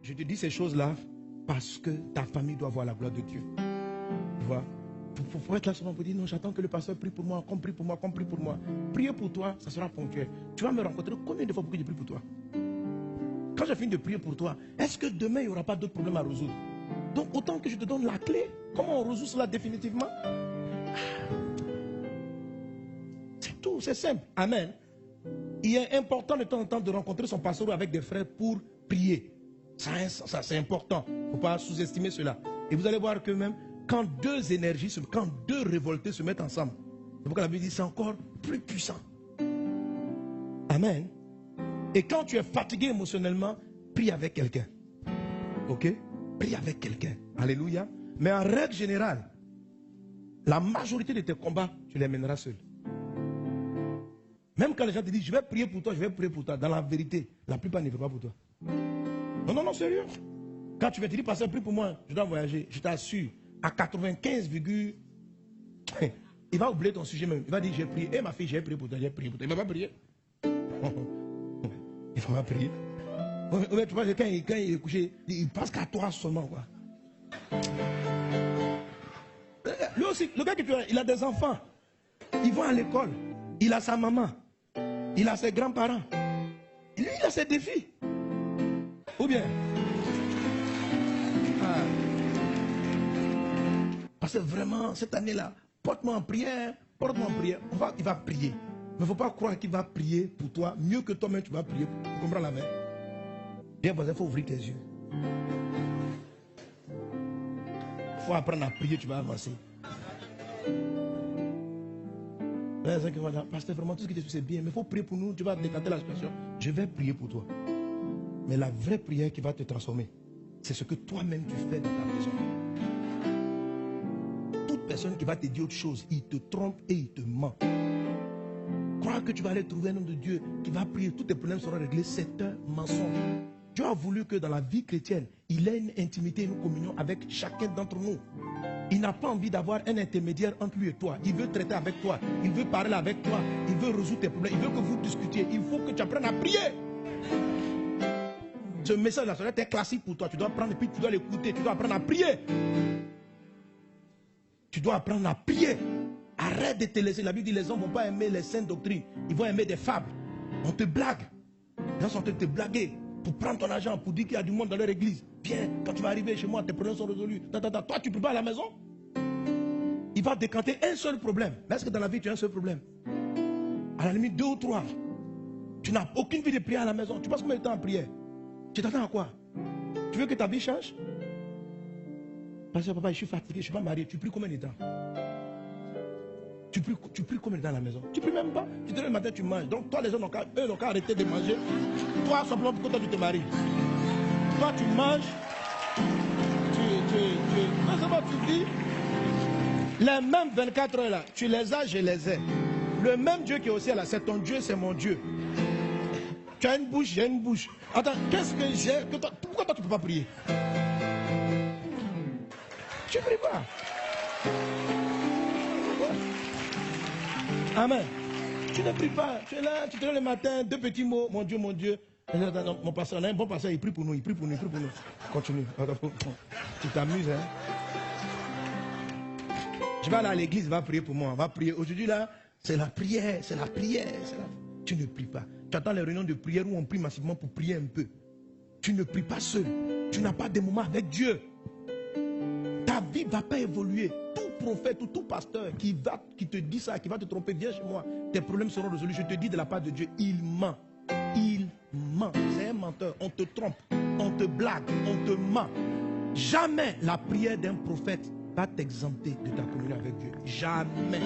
je te dis ces choses-là parce que ta famille doit voir la gloire de Dieu. Tu vois? Pour être là seulement pour dire non, j'attends que le pasteur prie pour moi, qu'on prie pour moi, qu'on prie pour moi. Prier pour toi, ça sera ponctuel. Tu vas me rencontrer combien de fois pour que je prie pour toi? Quand j'ai fini de prier pour toi, est-ce que demain il n'y aura pas d'autres problèmes à résoudre? Donc autant que je te donne la clé, comment on résout cela définitivement? C'est tout, c'est simple. Amen. Il est important de temps en temps de rencontrer son pasteur avec des frères pour prier. Ça c'est important. Il ne faut pas sous-estimer cela. Et vous allez voir que même quand deux énergies, quand deux révoltés se mettent ensemble, c'est pourquoi la Bible dit c'est encore plus puissant. Amen. Et quand tu es fatigué émotionnellement, prie avec quelqu'un. Ok? Prie avec quelqu'un. Alléluia. Mais en règle générale, la majorité de tes combats, tu les mèneras seul. Même quand les gens te disent je vais prier pour toi, je vais prier pour toi, dans la vérité, la plupart ne prient pas pour toi. Non, non, non, sérieux. Quand tu vas te dire, pasteur, prie pour moi, je dois voyager, je t'assure, à 95, il va oublier ton sujet même. Il va dire j'ai prié. Eh ma fille, j'ai prié pour toi, j'ai prié pour toi. Il ne va pas prier. Il ne va pas prier. Tu vois, quand il est couché, il pense qu'à toi seulement, quoi. Lui aussi, le gars que tu as, il a des enfants. Ils vont à l'école. Il a sa maman. Il a ses grands-parents. Lui, il a ses défis. Ou bien. Parce que vraiment, cette année-là, porte-moi en prière, porte-moi en prière. Il va prier. Mais il ne faut pas croire qu'il va prier pour toi mieux que toi-même tu vas prier. Tu comprends la main? Bien, il faut ouvrir tes yeux. Il faut apprendre à prier, tu vas avancer. Pasteur, vraiment, tout ce que tu fais, c'est bien, mais il faut prier pour nous, tu vas décanter la situation. Je vais prier pour toi. Mais la vraie prière qui va te transformer, c'est ce que toi-même tu fais dans ta maison. Toute personne qui va te dire autre chose, il te trompe et il te ment. Croire que tu vas aller trouver un homme de Dieu qui va prier, tous tes problèmes seront réglés, c'est un mensonge. Dieu a voulu que dans la vie chrétienne, il ait une intimité, une communion avec chacun d'entre nous. Il n'a pas envie d'avoir un intermédiaire entre lui et toi. Il veut traiter avec toi. Il veut parler avec toi. Il veut résoudre tes problèmes. Il veut que vous discutiez. Il faut que tu apprennes à prier. Ce message-là, ça doit être classique pour toi. Tu dois prendre et puis tu dois l'écouter. Tu dois apprendre à prier. Tu dois apprendre à prier. Arrête de te laisser. La Bible dit les hommes ne vont pas aimer les saintes doctrines. Ils vont aimer des fables. On te blague. Les gens sont en train de te blaguer pour prendre ton argent, pour dire qu'il y a du monde dans leur église. Bien, quand tu vas arriver chez moi, tes problèmes sont résolus. Toi, tu ne peux pas à la maison. Il va décanter un seul problème. Mais est-ce que dans la vie, tu as un seul problème? À la limite, 2 ou 3. Tu n'as aucune vie de prière à la maison. Tu passes combien de temps en prière? Tu t'attends à quoi? Tu veux que ta vie change? Parce que papa, je suis fatigué, je ne suis pas marié. Tu pries combien de temps? Tu pries combien de temps à la maison? Tu ne pries même pas. Tu te lèves le matin, tu manges. Donc toi, les gens n'ont qu'à arrêter de manger. Toi, simplement pour que toi, tu te maries. Toi, tu manges. Non, c'est bon, tu dis. Les mêmes 24 heures là, tu les as, je les ai. Le même Dieu qui est au ciel là, c'est ton Dieu, c'est mon Dieu. Tu as une bouche, j'ai une bouche. Attends, qu'est-ce que j'ai? Pourquoi toi, tu ne peux pas prier? Tu ne pries pas. Amen. Tu ne pries pas. Tu es là, tu te lèves le matin, 2 petits mots, mon Dieu, mon Dieu. Mon pasteur, on a un bon pasteur, il prie pour nous, il prie pour nous, il prie pour nous. Continue. Tu t'amuses, hein? Je vais aller à l'église, va prier pour moi, on va prier. Aujourd'hui là, c'est la prière, c'est la prière. Tu ne pries pas. Tu attends les réunions de prière où on prie massivement pour prier un peu. Tu ne pries pas seul. Tu n'as pas de moment avec Dieu. Ta vie ne va pas évoluer. Tout prophète ou tout pasteur qui te dit ça, qui va te tromper, viens chez moi. Tes problèmes seront résolus. Je te dis de la part de Dieu, il ment. Il ment. C'est un menteur. On te trompe. On te blague. On te ment. Jamais la prière d'un prophète va t'exempter de ta communion avec Dieu. Jamais.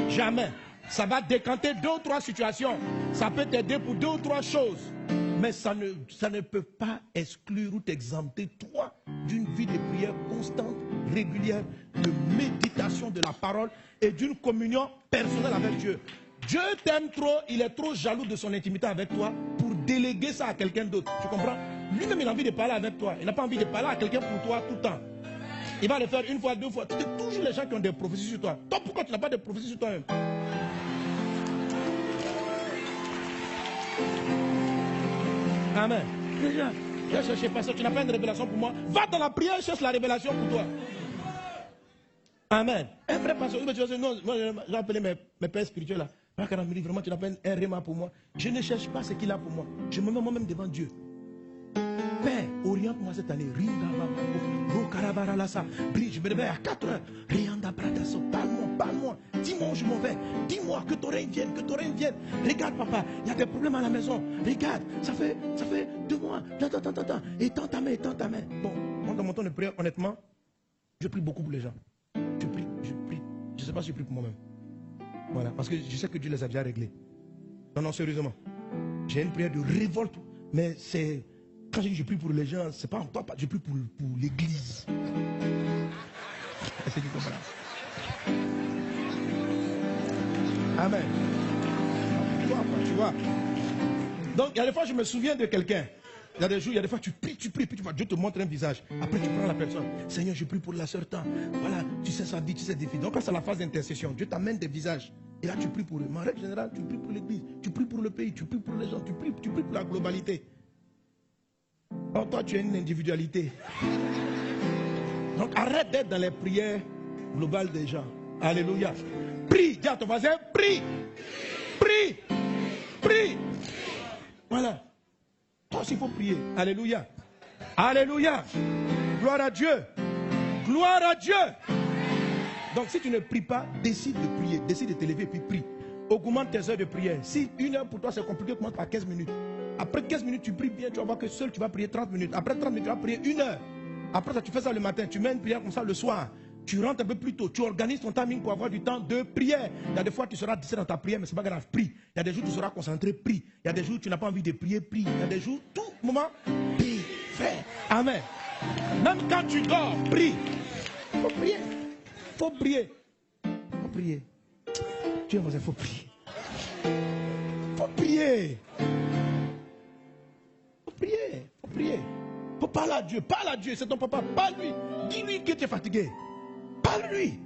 Jamais. Ça va décanter 2 ou 3 situations. Ça peut t'aider pour 2 ou 3 choses. Mais ça ne peut pas exclure ou t'exempter, toi, d'une vie de prière constante, régulière, de méditation de la parole et d'une communion personnelle avec Dieu. Dieu t'aime trop, il est trop jaloux de son intimité avec toi pour déléguer ça à quelqu'un d'autre. Tu comprends? Lui-même, il a envie de parler avec toi. Il n'a pas envie de parler à quelqu'un pour toi tout le temps. Il va le faire 1 fois, 2 fois. C'est toujours les gens qui ont des prophéties sur toi. Toi, pourquoi tu n'as pas de prophéties sur toi-même? Amen. Déjà, Viens chercher, pasteur, tu n'as pas une révélation pour moi. Va dans la prière, cherche la révélation pour toi. Amen. Un vrai pasteur, tu vas dire, non, moi j'ai appelé mes pères spirituels là. Vraiment, tu n'as pas un réma pour moi. Je ne cherche pas ce qu'il a pour moi. Je me mets moi-même devant Dieu. Père, oriente-moi cette année. Je me réveille à 4 heures. Parle-moi. Dis-moi où je m'en vais. Dis-moi que ton règne vienne, Regarde, papa, il y a des problèmes à la maison. Regarde, ça fait 2 mois. Et tends ta main. Bon, moi dans mon temps de prière, honnêtement, je prie beaucoup pour les gens. Je prie. Je ne sais pas si je prie pour moi-même. Voilà, parce que je sais que Dieu les a déjà réglés. Non, sérieusement. J'ai une prière de révolte, mais c'est... Quand je dis je prie pour les gens, c'est pas encore, je prie pour l'église. Est-ce que tu comprends? Amen. Tu vois. Donc, il y a des fois, je me souviens de quelqu'un. Il y a des jours, il y a des fois, tu pries, puis tu vois, Dieu te montre un visage. Après, tu prends la personne. Seigneur, je prie pour la sœur tant. Voilà, tu sais sa vie, tu sais des filles. Donc, quand c'est la phase d'intercession, Dieu t'amène des visages. Et là, tu pries pour eux. Mais en règle générale, tu pries pour l'église, tu pries pour le pays, tu pries pour les gens, tu pries pour la globalité. Or, toi, tu as une individualité. Donc, arrête d'être dans les prières globales des gens. Alléluia. Prie. Dis à ton voisin, prie. Voilà. Toi aussi, il faut prier. Alléluia. Gloire à Dieu. Donc, si tu ne pries pas, décide de prier. Décide de te lever et puis prie. Augmente tes heures de prière. Si 1 heure pour toi c'est compliqué, commence par 15 minutes. Après 15 minutes, tu pries bien, tu vas voir que seul tu vas prier 30 minutes. Après 30 minutes, tu vas prier 1 heure. Après ça, tu fais ça le matin, tu mets une prière comme ça le soir. Tu rentres un peu plus tôt, tu organises ton timing pour avoir du temps de prière. Il y a des fois tu seras distrait dans ta prière, mais ce n'est pas grave, prie. Il y a des jours tu seras concentré, prie. Il y a des jours où tu n'as pas envie de prier, prie. Il y a des jours, tout moment, prie, frère. Amen. Même quand tu dors, prie. Il faut prier. Faut prier. Dieu, il faut prier. Faut prier. Faut parler à Dieu. C'est ton papa. Parle-lui. Dis-lui que tu es fatigué. Parle-lui.